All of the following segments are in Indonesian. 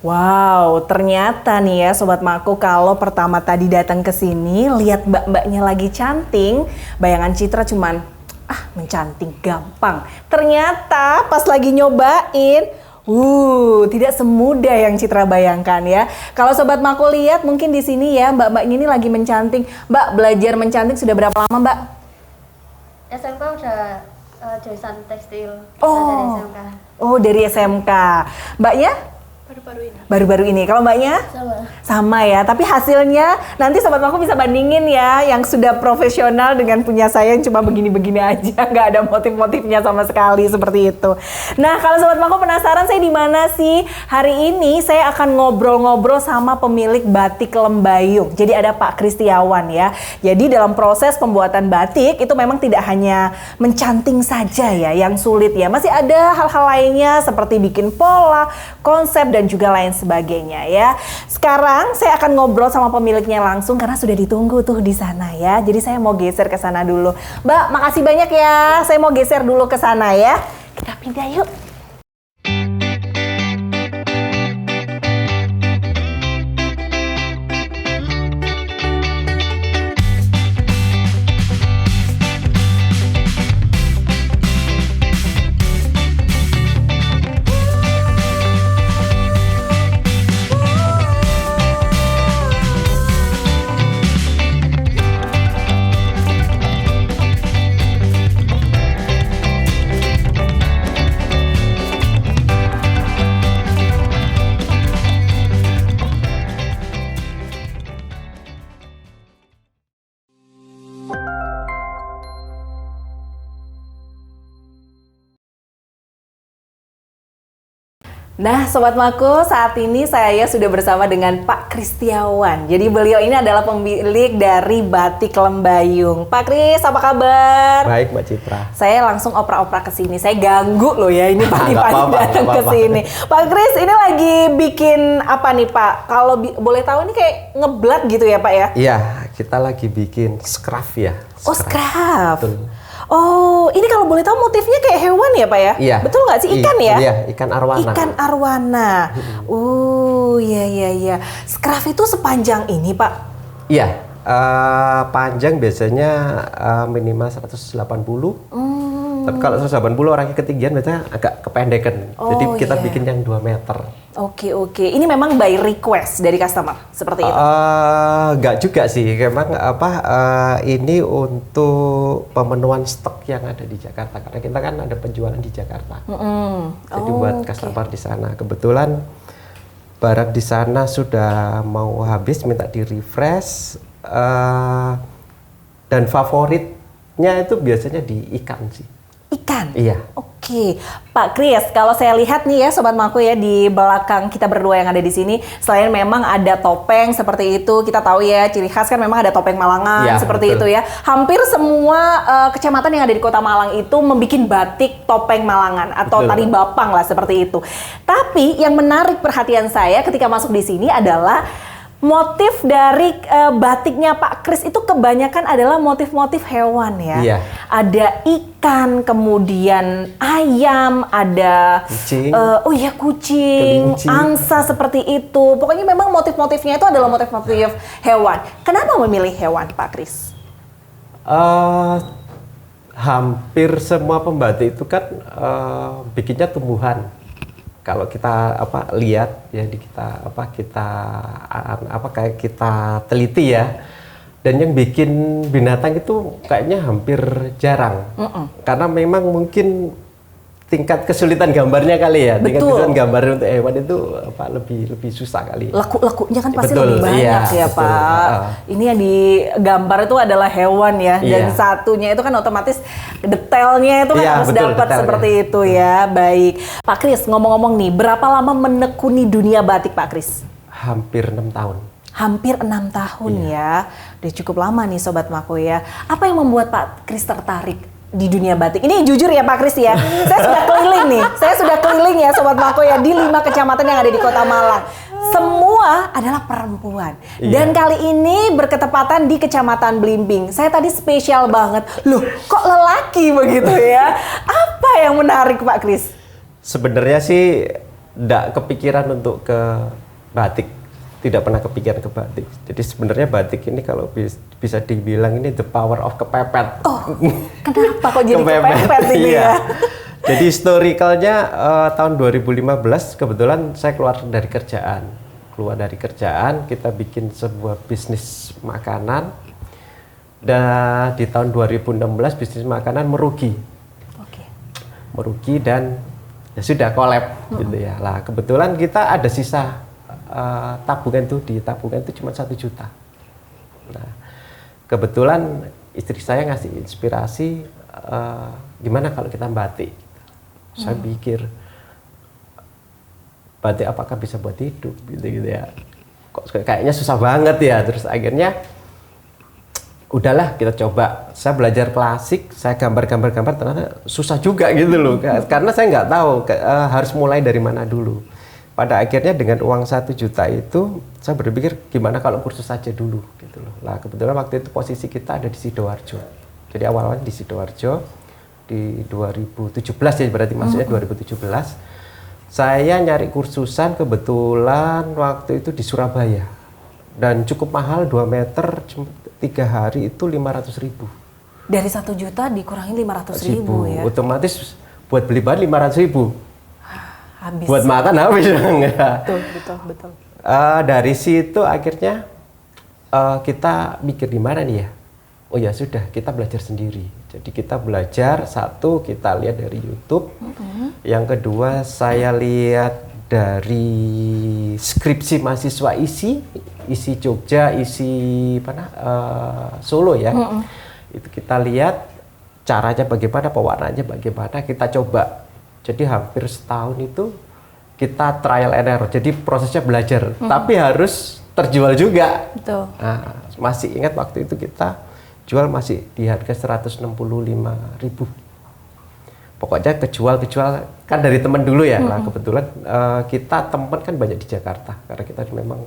Wow, ternyata nih ya Sobat Maku, kalau pertama tadi datang ke sini lihat mbak-mbaknya lagi canting, bayangan Citra cuman mencanting gampang. Ternyata pas lagi nyobain, tidak semudah yang Citra bayangkan ya. Kalau Sobat Maku lihat mungkin di sini ya mbak-mbaknya ini lagi mencanting. Mbak, belajar mencanting sudah berapa lama, Mbak? SMK udah jurusan tekstil. Dari SMK. Oh, dari SMK. Mbaknya? Baru-baru ini. Kalau mbaknya? Sama ya, tapi hasilnya nanti Sobat Maku bisa bandingin ya, yang sudah profesional dengan punya saya yang cuma begini-begini aja, nggak ada motif-motifnya sama sekali seperti itu. Nah, kalau Sobat Maku penasaran saya di mana sih? Hari ini saya akan ngobrol-ngobrol sama pemilik batik Lembayung. Jadi ada Pak Kristiawan ya. Jadi dalam proses pembuatan batik itu memang tidak hanya mencanting saja ya yang sulit ya. Masih ada hal-hal lainnya seperti bikin pola, konsep, dan juga lain sebagainya ya. Sekarang saya akan ngobrol sama pemiliknya langsung karena sudah ditunggu tuh di sana ya. Jadi saya mau geser ke sana dulu. Mbak, makasih banyak ya. Saya mau geser dulu ke sana ya. Kita pindah yuk. Nah, Sobat Maku, saat ini saya sudah bersama dengan Pak Kristiawan. Jadi beliau ini adalah pemilik dari Batik Lembayung. Pak Kris, apa kabar? Baik, Mbak Citra. Saya langsung opera-opera ke sini. Saya ganggu loh ya, ini pagi-pagi datang ke sini. Pak Kris, ini lagi bikin apa nih, Pak? Kalau boleh tahu ini kayak ngeblat gitu ya, Pak ya? Iya, kita lagi bikin scarf ya. Oh, scarf. Betul. Oh, ini kalau boleh tahu motifnya kayak hewan ya, Pak ya? Iya. Betul nggak sih? Ikan ya? Iya, ikan arwana. Ikan arwana. Iya. Scarf itu sepanjang ini, Pak? Iya, panjang biasanya minimal 180. Tapi kalau 180 orangnya ketinggian biasanya agak kependekan. Jadi kita bikin yang 2 meter. Oke. Ini memang by request dari customer seperti itu? Enggak juga sih. Memang ini untuk pemenuhan stok yang ada di Jakarta. Karena kita kan ada penjualan di Jakarta. Jadi buat customer di sana. Kebetulan barang di sana sudah mau habis, minta di refresh. Dan favoritnya itu biasanya di ikan sih. Ikan? Iya. Oke. Pak Kris, kalau saya lihat nih ya Sobat Maku ya, di belakang kita berdua yang ada di sini, selain memang ada topeng seperti itu, kita tahu ya ciri khas kan memang ada topeng Malangan ya, seperti betul. itu ya. Hampir semua kecamatan yang ada di Kota Malang itu membuat batik topeng Malangan atau betul. tari bapang lah seperti itu. Tapi yang menarik perhatian saya ketika masuk di sini adalah motif dari batiknya Pak Kris itu kebanyakan adalah motif-motif hewan ya. Iya. Ada ikan, kemudian ayam, ada kucing, kucing, kelinci, angsa seperti itu. Pokoknya memang motif-motifnya itu adalah motif-motif hewan. Kenapa memilih hewan, Pak Kris? Hampir semua pembatik itu kan bikinnya tumbuhan. Kalau kita lihat ya kita teliti ya, dan yang bikin binatang itu kayaknya hampir jarang. Karena memang mungkin tingkat kesulitan gambarnya kali ya. Betul. Tingkat kesulitan gambar untuk hewan itu lebih susah kali. Lakunya kan pasti Betul, lebih banyak ya betul. Pak. Ini yang digambar itu adalah hewan ya. Dan Iya. satunya itu kan otomatis detailnya itu kan harus dapat detailnya. seperti itu ya. Baik. Pak Kris, ngomong-ngomong nih, berapa lama menekuni dunia batik Pak Kris? Hampir 6 tahun. Hampir 6 tahun ya. Udah cukup lama nih Sobat Maku ya. Apa yang membuat Pak Kris tertarik di dunia batik? Ini jujur ya Pak Kris ya, saya sudah keliling ya Sobat Maku ya, di 5 kecamatan yang ada di Kota Malang. Semua adalah perempuan. Dan kali ini berketepatan di Kecamatan Blimbing. Saya tadi spesial banget. Loh, kok lelaki begitu ya? Apa yang menarik Pak Kris? Sebenarnya sih nggak kepikiran untuk ke batik, tidak pernah kepikiran ke batik. Jadi sebenarnya batik ini kalau bisa dibilang ini the power of kepepet. Oh, kenapa kok jadi kepepet ini iya. ya? Jadi historicalnya tahun 2015 kebetulan saya keluar dari kerjaan, kita bikin sebuah bisnis makanan. Dan di tahun 2016 bisnis makanan merugi. Merugi dan ya sudah collab gitu ya. Lah kebetulan kita ada sisa tabungan itu cuma 1 juta. Nah, kebetulan istri saya ngasih inspirasi gimana kalau kita batik. Saya pikir batik apakah bisa buat hidup gitu ya. Kok kayaknya susah banget ya. Terus akhirnya udahlah kita coba. Saya belajar klasik, saya gambar ternyata susah juga gitu loh. Karena saya nggak tahu harus mulai dari mana dulu. Pada akhirnya dengan uang 1 juta itu saya berpikir gimana kalau kursus saja dulu gitu loh. Lah kebetulan waktu itu posisi kita ada di Sidoarjo. Jadi awal-awal di Sidoarjo di 2017 ya berarti maksudnya 2017. Saya nyari kursusan kebetulan waktu itu di Surabaya. Dan cukup mahal 2 meter 3 hari itu 500.000. Dari 1 juta dikurangi 500.000 ya. Otomatis buat beli bahan 500.000. Habis. Buat makan habis enggak. Betul. Dari situ akhirnya kita mikir di mana nih ya. Oh ya sudah, kita belajar sendiri. Jadi kita belajar, satu kita lihat dari YouTube. Yang kedua saya lihat dari skripsi mahasiswa isi Jogja, isi Solo ya. Itu kita lihat caranya bagaimana, pewarnaannya bagaimana, kita coba. Jadi hampir setahun itu kita trial and error. Jadi prosesnya belajar, tapi harus terjual juga. Betul. Nah, masih ingat waktu itu kita jual masih di harga 165.000. Pokoknya kejual kan dari teman dulu ya. Nah, kebetulan kita teman kan banyak di Jakarta karena kita memang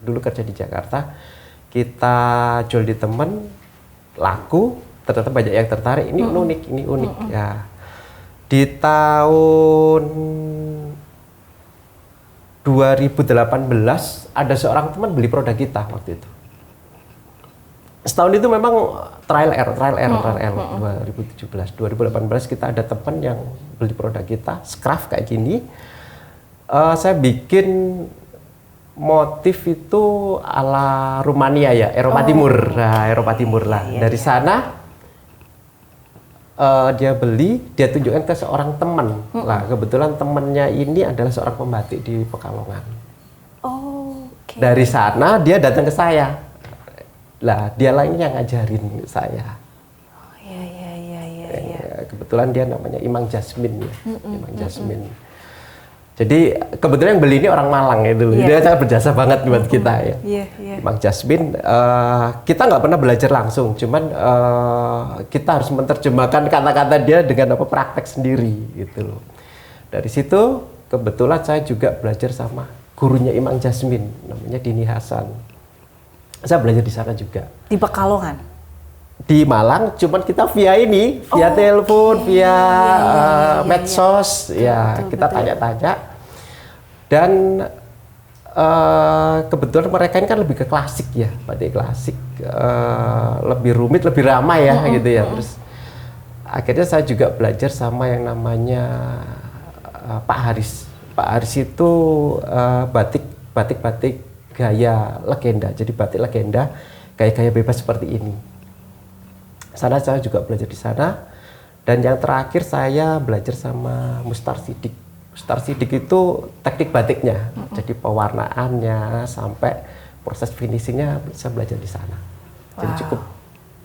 dulu kerja di Jakarta. Kita jual di teman, laku, ternyata banyak yang tertarik. Ini unik ya. Di tahun 2018 ada seorang teman beli produk kita waktu itu. Setahun itu memang trial error 2017. 2018 kita ada teman yang beli produk kita, scarf kayak gini. Saya bikin motif itu ala Rumania ya, Eropa Timur. Nah, Eropa Timur lah. Dari sana dia beli, dia tunjukkan ke seorang teman. Lah kebetulan temannya ini adalah seorang pembatik di Pekalongan. Dari sana dia datang ke saya. Lah dia lainnya yang ngajarin saya. Kebetulan dia namanya Imang Jasmine ya. Imang Jasmine. Jadi kebetulan yang beli ini orang Malang itu. Dia sangat berjasa banget buat kita ya. Imang Jasmine, kita nggak pernah belajar langsung, cuman kita harus menerjemahkan kata-kata dia dengan praktek sendiri gitu loh. Dari situ kebetulan saya juga belajar sama gurunya Imang Jasmine, namanya Dini Hasan. Saya belajar di sana juga. Di Pekalongan? Di Malang, cuman kita via telepon, via medsos, kita tanya-tanya. Dan kebetulan mereka ini kan lebih ke klasik ya, batik klasik, lebih rumit, lebih ramai ya gitu ya. Terus akhirnya saya juga belajar sama yang namanya Pak Haris. Pak Haris itu batik gaya legenda, jadi batik legenda, gaya-gaya bebas seperti ini. Sana saya juga belajar di sana. Dan yang terakhir saya belajar sama Mustar Sidik. Mustar Sidik itu teknik batiknya, jadi pewarnaannya sampai proses finishingnya saya belajar di sana. Jadi cukup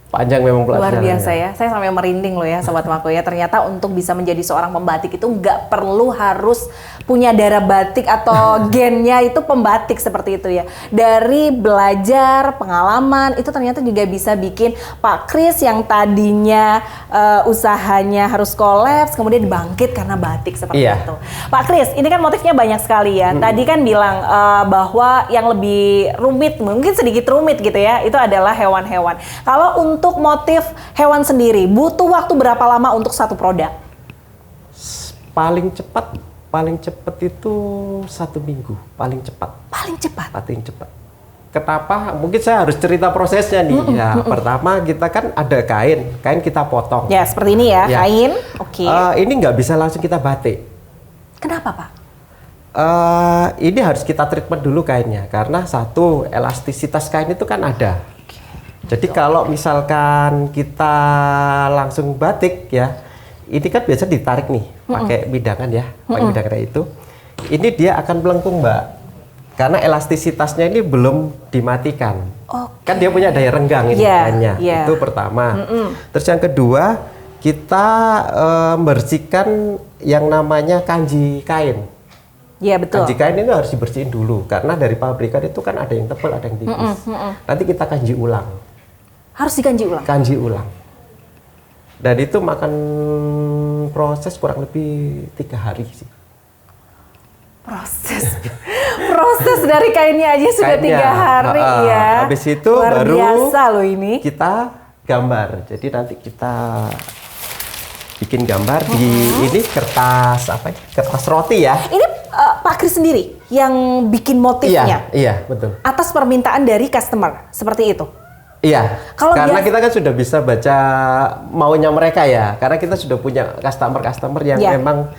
panjang memang pelajarannya. Luar biasa ya, saya sampai merinding loh ya Sobat Mako ya. Ternyata untuk bisa menjadi seorang pembatik itu nggak perlu harus punya darah batik atau gennya itu pembatik seperti itu ya. Dari belajar, pengalaman, itu ternyata juga bisa bikin Pak Kris yang tadinya usahanya harus kolaps, kemudian bangkit karena batik seperti itu. Pak Kris, ini kan motifnya banyak sekali ya. Tadi kan bilang bahwa yang lebih rumit, mungkin sedikit rumit gitu ya, itu adalah hewan-hewan. Kalau untuk motif hewan sendiri, butuh waktu berapa lama untuk satu produk? Paling cepat Paling cepat itu 1 minggu, paling cepat. Paling cepat? Paling cepat. Kenapa? Mungkin saya harus cerita prosesnya nih. Pertama kita kan ada kain kita potong. Ya, seperti ini ya, kain. Oke. Ini nggak bisa langsung kita batik. Kenapa, Pak? Ini harus kita treatment dulu kainnya, karena satu, elastisitas kain itu kan ada. Jadi kalau misalkan kita langsung batik ya, ini kan biasa ditarik nih, pakai bidangan ya, pakai bidangan itu. Ini dia akan melengkung, Mbak. Karena elastisitasnya ini belum dimatikan. Kan dia punya daya renggang ini kainnya. Itu pertama. Terus yang kedua, kita membersihkan yang namanya kanji kain. Iya, betul. Kanji kain ini harus dibersihin dulu, karena dari pabrikan itu kan ada yang tebal, ada yang tipis. Nanti kita kanji ulang. Harus dikanji ulang? Kanji ulang. Dan itu makan proses kurang lebih 3 hari sih. Proses dari kainnya aja sudah 3 hari ya. Habis itu luar baru biasa loh ini. Kita gambar. Jadi nanti kita bikin gambar di ini kertas kertas roti ya. Ini Pak Kris sendiri yang bikin motifnya? Iya, betul. Atas permintaan dari customer, seperti itu? Iya, karena kita kan sudah bisa baca maunya mereka ya. Karena kita sudah punya customer yang memang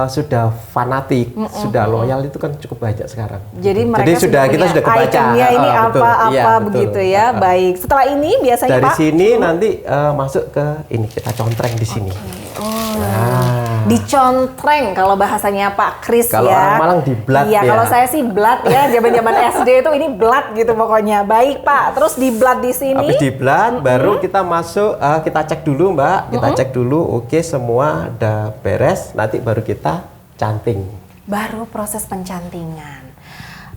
sudah fanatik, sudah loyal, itu kan cukup banyak sekarang. Jadi mereka kita sudah kebaca. Itemnya ini apa begitu ya. Baik. Setelah ini biasanya dari Pak sini nanti masuk ke ini, kita contreng di sini. Dicontreng kalau bahasanya Pak Kris ya. Kalau orang Malang diblat ya. Kalau saya sih blat ya, zaman SD itu ini blat gitu pokoknya. Baik Pak, terus diblat di sini. Habis diblat baru kita masuk, kita cek dulu Mbak, kita cek dulu, oke semua udah beres, nanti baru kita canting. Baru proses pencantingan.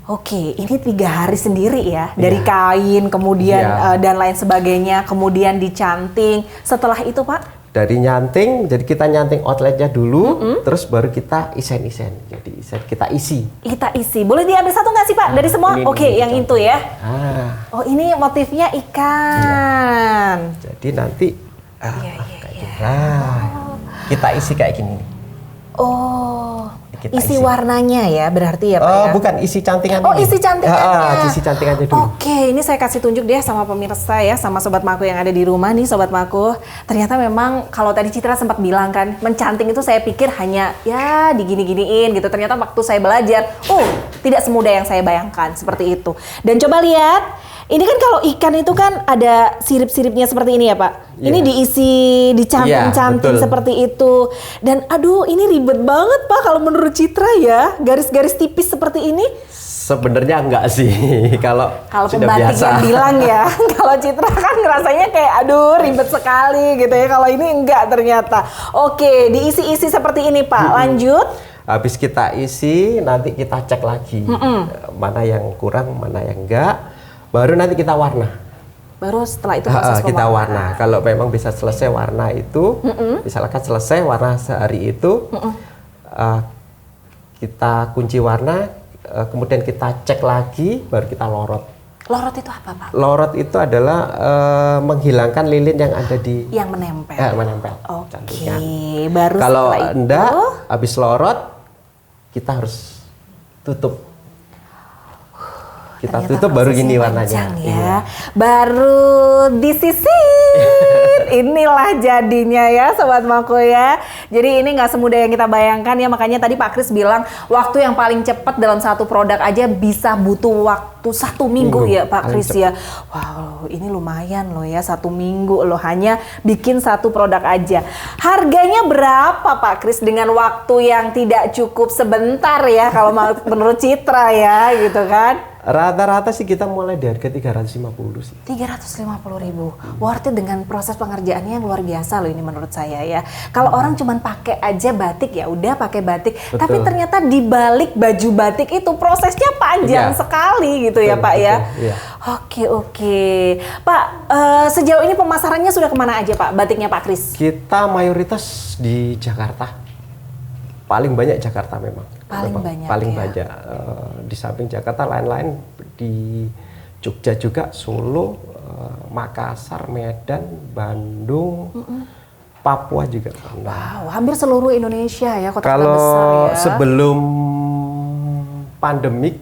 Oke, ini 3 hari sendiri ya, dari kain kemudian dan lain sebagainya, kemudian dicanting. Setelah itu Pak? Dari nyanting, jadi kita nyanting outletnya dulu, terus baru kita isen-isen. Jadi kita isi. Kita isi. Boleh diambil satu nggak sih Pak? Dari semua? Oke, yang itu ya. Oh, ini motifnya ikan. Jadi nanti kita isi kayak gini. Isi warnanya ya berarti ya Pak ya? Bukan, isi cantingan. Isi cantingannya. Isi cantingannya dulu. Oke, ini saya kasih tunjuk deh sama pemirsa ya, sama Sobat Maku yang ada di rumah nih Sobat Maku. Ternyata memang kalau tadi Citra sempat bilang kan, mencanting itu saya pikir hanya ya digini-giniin gitu. Ternyata waktu saya belajar, tidak semudah yang saya bayangkan seperti itu. Dan coba lihat, ini kan kalau ikan itu kan ada sirip-siripnya seperti ini ya Pak. Ini diisi, dicanting-canting seperti itu. Dan aduh ini ribet banget Pak kalau menurut Citra ya. Garis-garis tipis seperti ini. Sebenarnya enggak sih, kalau pembatik yang bilang ya. Kalau Citra kan rasanya kayak aduh ribet sekali gitu ya. Kalau ini enggak ternyata. Oke, diisi-isi seperti ini Pak. Lanjut. Habis kita isi, nanti kita cek lagi. Mana yang kurang, mana yang enggak. Baru nanti kita warna. Baru setelah itu proses kita warna. Kalau memang bisa selesai warna itu, misalkan selesai warna sehari itu, kita kunci warna, kemudian kita cek lagi, baru kita lorot. Lorot itu apa Pak? Lorot itu adalah menghilangkan lilin yang ada di... Yang menempel. Menempel. Oke, baru kalau setelah itu... enggak, habis lorot, kita harus tutup. Kita tutup baru gini warnanya. Ya. Baru disisir. Inilah jadinya ya Sobat Maku ya. Jadi ini nggak semudah yang kita bayangkan ya. Makanya tadi Pak Kris bilang waktu yang paling cepat dalam satu produk aja bisa butuh waktu 1 minggu ya Pak Kris ya. Wow, ini lumayan loh ya, 1 minggu loh hanya bikin satu produk aja. Harganya berapa Pak Kris dengan waktu yang tidak cukup sebentar ya kalau menurut Citra ya gitu kan? Rata-rata sih kita mulai di harga 350 sih. 350.000. Worth it dengan proses pengerjaannya yang luar biasa loh ini menurut saya ya. Kalau orang cuman pakai aja batik ya udah pakai batik. Betul. Tapi ternyata di balik baju batik itu prosesnya panjang sekali gitu ya Pak ya. Iya. Oke. Pak, sejauh ini pemasarannya sudah kemana aja Pak batiknya Pak Kris? Kita mayoritas di Jakarta. Paling banyak Jakarta memang. Paling banyak. Di samping Jakarta lain-lain di Jogja juga, Solo, Makassar, Medan, Bandung, Papua juga pernah. Wow, hampir seluruh Indonesia ya, kota-kota Kalau besar ya. sebelum pandemik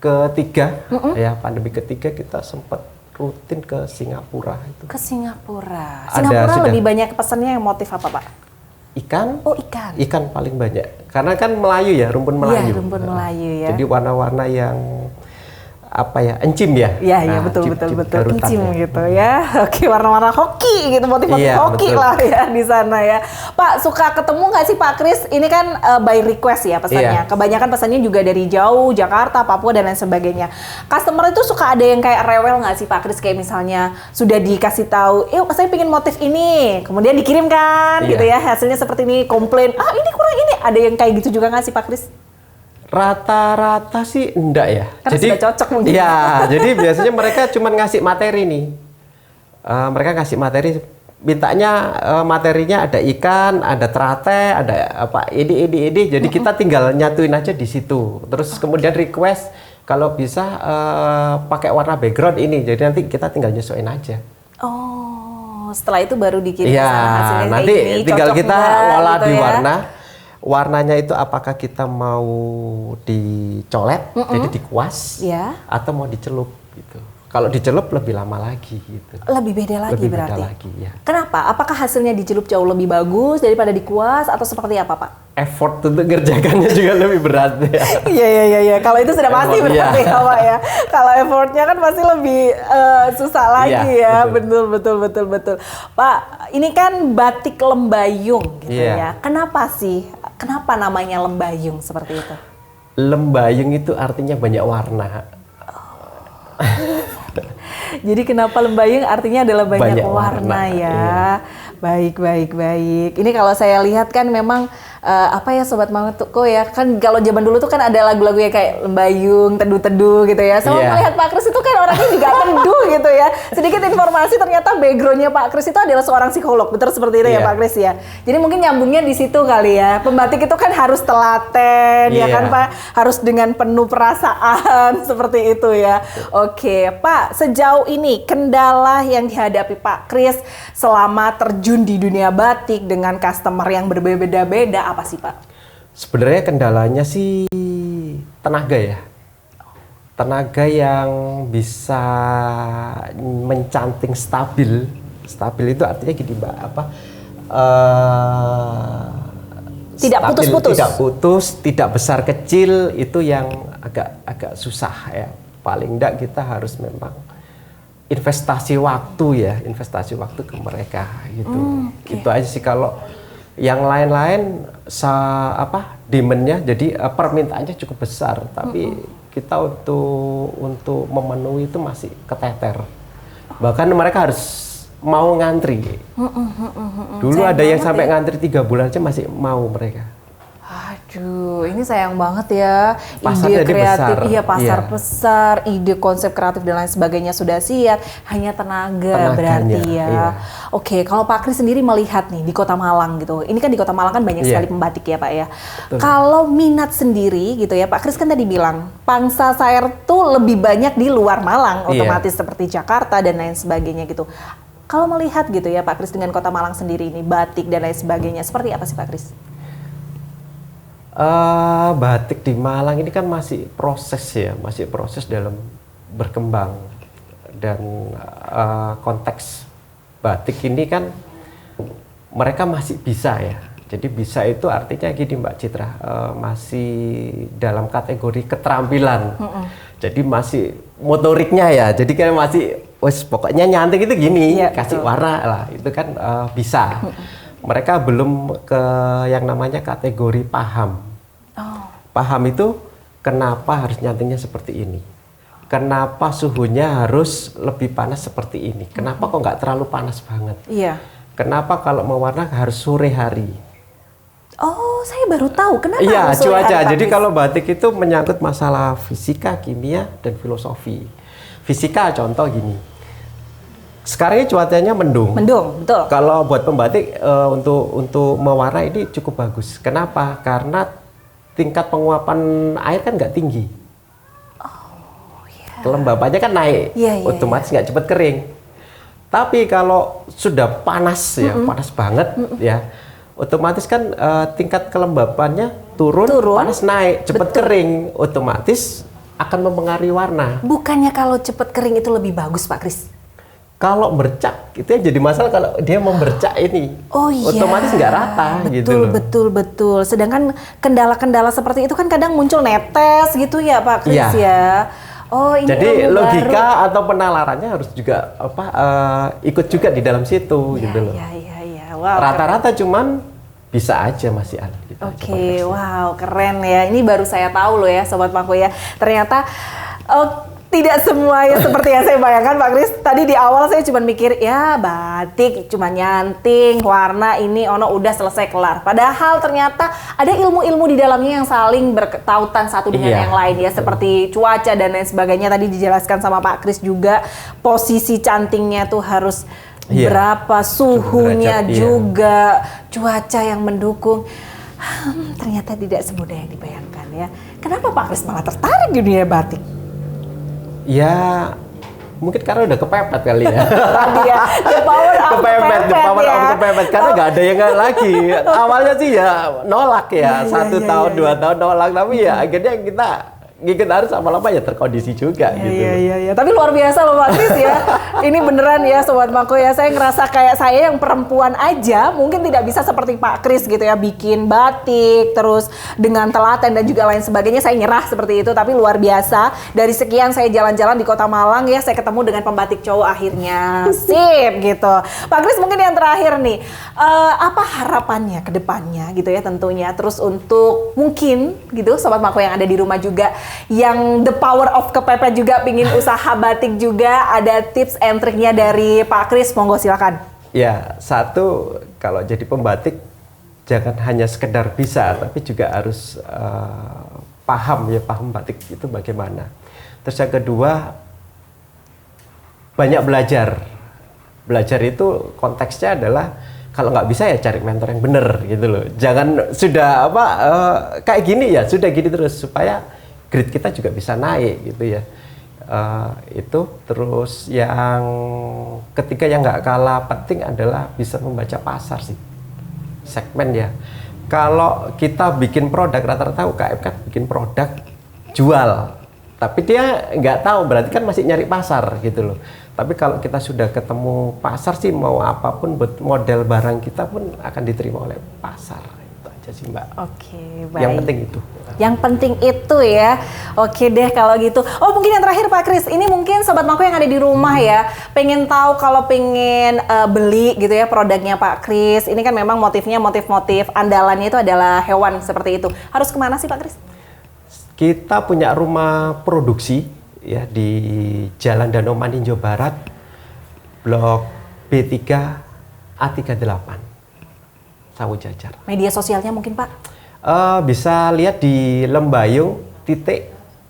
ketiga, ya pandemi ketiga kita sempat rutin ke Singapura itu. Ke Singapura. Ada, Singapura sudah. lebih banyak pesannya yang motif apa, Pak? Ikan. Oh, ikan. Ikan paling banyak. Karena kan Melayu ya, rumpun Melayu. Iya, rumpun Melayu ya. Jadi warna-warna yang apa ya, encim ya. Iya, iya, betul, garutan encim ya. gitu ya. Oke, warna-warna hoki gitu, motif-motif Iya, hoki betul. lah ya di sana ya. Pak, suka ketemu nggak sih Pak Kris? Ini kan by request ya pesannya. Iya. Kebanyakan pesannya juga dari jauh, Jakarta, Papua dan lain sebagainya. Customer itu suka ada yang kayak rewel nggak sih Pak Kris? Kayak misalnya sudah dikasih tahu, saya pengen motif ini, kemudian dikirimkan Iya. gitu ya, hasilnya seperti ini, komplain, ini kurang ini. Ada yang kayak gitu juga nggak sih Pak Kris? Rata-rata sih enggak ya. Karena sudah cocok mungkin. Iya, jadi biasanya mereka cuma ngasih materi nih. Mereka ngasih materi, mintanya materinya ada ikan, ada terate, ada apa ini. Jadi kita tinggal nyatuin aja di situ. Terus kemudian request kalau bisa pakai warna background ini. Jadi nanti kita tinggal nyesuaiin aja. Oh, setelah itu baru dikirim ke Iya, sana hasilnya nanti kayak gini, tinggal cocok kita nggak, olah gitu di ya. warna. Warnanya itu apakah kita mau dicolet, jadi dikuas, Iya. atau mau dicelup gitu. Kalau dicelup lebih lama lagi gitu. Lebih beda lagi Lebih berarti. beda lagi, ya. Kenapa? Apakah hasilnya dicelup jauh lebih bagus daripada dikuas atau seperti apa, Pak? Effort untuk ngerjakannya juga lebih berat ya. Iya. Kalau itu sudah pasti Effort, berarti iya. ya, Pak ya. Kalau effortnya kan pasti lebih susah lagi Iya, ya. Betul. Pak, ini kan batik lembayung gitu Iya. ya. Kenapa sih? Kenapa namanya lembayung seperti itu? Lembayung itu artinya banyak warna. Jadi kenapa lembayung artinya adalah banyak, Banyak warna warna, ya. iya. Baik. Ini kalau saya lihat kan memang apa ya Sobat Mangetko ya, kan kalau zaman dulu tuh kan ada lagu-lagu ya kayak lembayung, teduh-teduh gitu ya. Sama Iya. melihat Pak Kris itu kan orangnya juga teduh gitu ya. Sedikit informasi ternyata backgroundnya Pak Kris itu adalah seorang psikolog, betul seperti itu ya Iya. Pak Kris ya. Jadi mungkin nyambungnya di situ kali ya. Pembatik itu kan harus telaten ya Iya. kan Pak, harus dengan penuh perasaan seperti itu ya. Oke, Pak, sejauh ini kendala yang dihadapi Pak Kris selama terjun di dunia batik dengan customer yang berbeda-beda apa sih Pak? Sebenarnya kendalanya sih tenaga ya. Tenaga yang bisa mencanting stabil. Stabil itu artinya gini Mbak, Tidak stabil, putus-putus. Tidak putus, tidak besar kecil, itu yang agak susah ya. Paling enggak kita harus memang investasi waktu ke mereka gitu. Gitu aja sih. Kalau yang lain-lain demand-nya jadi permintaannya cukup besar, tapi kita untuk memenuhi itu masih keteter. Bahkan mereka harus mau ngantri. Dulu ada yang sampai ngantri 3 bulan aja masih mau mereka. Aduh, ini sayang banget ya. Pasarnya Ide kreatif, besar. iya pasar Iya. besar, ide konsep kreatif dan lain sebagainya sudah siap. Hanya tenaga Tenaganya, berarti ya. iya. Oke, kalau Pak Kris sendiri melihat nih di Kota Malang gitu. Ini kan di Kota Malang kan banyak Iya. sekali pembatik ya Pak ya. Kalau minat sendiri gitu ya, Pak Kris kan tadi bilang pangsa sair tuh lebih banyak di luar Malang, Iya. otomatis seperti Jakarta dan lain sebagainya gitu. Kalau melihat gitu ya Pak Kris dengan Kota Malang sendiri ini, batik dan lain sebagainya, seperti apa sih Pak Kris? Batik di Malang ini kan masih proses dalam berkembang, dan konteks batik ini kan mereka masih bisa ya. Jadi bisa itu artinya gini Mbak Citra, masih dalam kategori keterampilan. Jadi masih motoriknya ya. Jadi kan masih pokoknya nyantik itu gini, Iya, kasih betul. warna lah, itu kan bisa. Mereka belum ke yang namanya kategori paham. Paham itu kenapa harus nyantingnya seperti ini? Kenapa suhunya harus lebih panas seperti ini? Kenapa kok nggak terlalu panas banget? Iya. Kenapa kalau mewarna harus sore hari? Oh, saya baru tahu. Kenapa Iya, harus sore hari, cuaca. Pak Jadi Kris? kalau batik itu menyangkut masalah fisika, kimia, dan filosofi. Fisika contoh gini. Sekarang ini cuacanya mendung. Mendung, betul. Kalau buat pembatik untuk mewarna ini cukup bagus. Kenapa? Karena tingkat penguapan air kan nggak tinggi. Kelembabannya kan naik, Iya, otomatis nggak cepat kering. Tapi kalau sudah panas ya, panas banget ya, otomatis kan tingkat kelembapannya turun, panas naik, cepat kering, otomatis akan mempengaruhi warna. Bukannya kalau cepat kering itu lebih bagus, Pak Kris? Kalau bercak itu yang jadi masalah kalau dia membercak ini, otomatis nggak rata gitu loh. Betul. Sedangkan kendala-kendala seperti itu kan kadang muncul netes gitu ya, Pak Kris ya. Oh, ini jadi logika baru. atau penalarannya harus juga ikut juga di dalam situ gitu loh. Iya. Wow. Rata-rata cuman bisa aja masih ada. Gitu Oke, wow, keren ya. Ini baru saya tahu loh ya, Sobat Mako ya. Ternyata tidak semua ya seperti yang saya bayangkan, Pak Kris. Tadi di awal saya cuma mikir, ya batik cuma nyanting, warna ini, udah selesai kelar. Padahal ternyata ada ilmu-ilmu di dalamnya yang saling bertautan satu dengan yang lain ya. Seperti cuaca dan lain sebagainya. Tadi dijelaskan sama Pak Kris juga, posisi cantingnya tuh harus berapa, suhunya juga, cuaca yang mendukung. Ternyata tidak semudah yang dibayangkan ya. Kenapa Pak Kris malah tertarik di dunia batik? Ya, mungkin karena udah kepepet kali ya. The power of kepepet. Karena nggak ada yang lagi. Awalnya sih ya nolak ya, 1 tahun, 2 tahun nolak. Tapi ya akhirnya kita ngikut harus lama-lama ya terkondisi juga gitu. Iya. Tapi luar biasa loh Pak Kris ya. Ini beneran ya Sobat Mako ya. Saya ngerasa kayak saya yang perempuan aja mungkin tidak bisa seperti Pak Kris gitu ya. Bikin batik terus dengan telaten dan juga lain sebagainya. Saya nyerah seperti itu. Tapi luar biasa. Dari sekian saya jalan-jalan di Kota Malang ya. Saya ketemu dengan pembatik cowok akhirnya. Sip gitu. Pak Kris mungkin yang terakhir nih. Apa harapannya ke depannya gitu ya tentunya. Terus untuk mungkin gitu Sobat Mako yang ada di rumah juga. Yang the power of kepepet juga pingin usaha batik juga, ada tips and triknya dari Pak Kris, monggo silakan. Ya, satu, kalau jadi pembatik jangan hanya sekedar bisa, tapi juga harus paham batik itu bagaimana. Terus yang kedua, banyak belajar. Belajar itu konteksnya adalah kalau nggak bisa ya cari mentor yang benar gitu loh. Jangan sudah kayak gini ya, sudah gini terus supaya grade kita juga bisa naik gitu ya. Itu terus yang ketiga yang nggak kalah penting adalah bisa membaca pasar sih, segmen ya. Kalau kita bikin produk, rata-rata UKM kan bikin produk jual, tapi dia nggak tahu, berarti kan masih nyari pasar gitu loh. Tapi kalau kita sudah ketemu pasar sih, mau apapun model barang kita pun akan diterima oleh pasar. Sih Mbak. Oke, baik. Yang penting itu. Yang penting itu ya. Oke deh kalau gitu. Oh mungkin yang terakhir Pak Kris, ini mungkin Sobat Mako yang ada di rumah ya, pengen tahu kalau pengen beli gitu ya produknya Pak Kris. Ini kan memang motifnya motif-motif andalannya itu adalah hewan seperti itu. Harus kemana sih Pak Kris? Kita punya rumah produksi ya di Jalan Danau Maninjo Barat, Blok B3 A38. Sawu Jajar. Media sosialnya mungkin Pak? Bisa lihat di Lembayung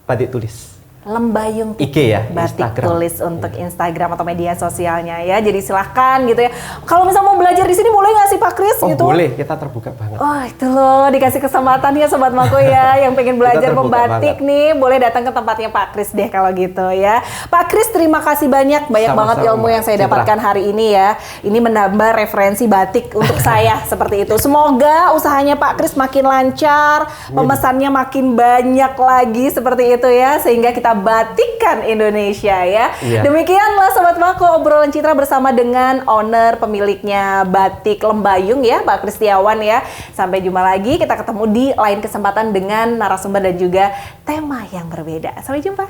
Batik Tulis. Lembayung IG ya, Batik Instagram. Tulis untuk Instagram atau media sosialnya ya. Jadi silahkan gitu ya. Kalau misalnya mau belajar di sini boleh nggak sih Pak Kris gitu? Boleh, kita terbuka banget. Oh itu loh, dikasih kesempatan ya Sobat Mako ya yang pengen belajar membatik nih, boleh datang ke tempatnya Pak Kris deh kalau gitu ya. Pak Kris terima kasih banyak banget ilmu yang saya dapatkan hari ini ya. Ini menambah referensi batik untuk saya seperti itu. Semoga usahanya Pak Kris makin lancar, pemesannya makin banyak lagi seperti itu ya, sehingga kita batikkan Indonesia ya. Demikianlah Sobat Mako obrolan Citra bersama dengan owner pemiliknya Batik Lembayung ya, Pak Kristiawan ya. Sampai jumpa lagi, kita ketemu di lain kesempatan dengan narasumber dan juga tema yang berbeda. Sampai jumpa.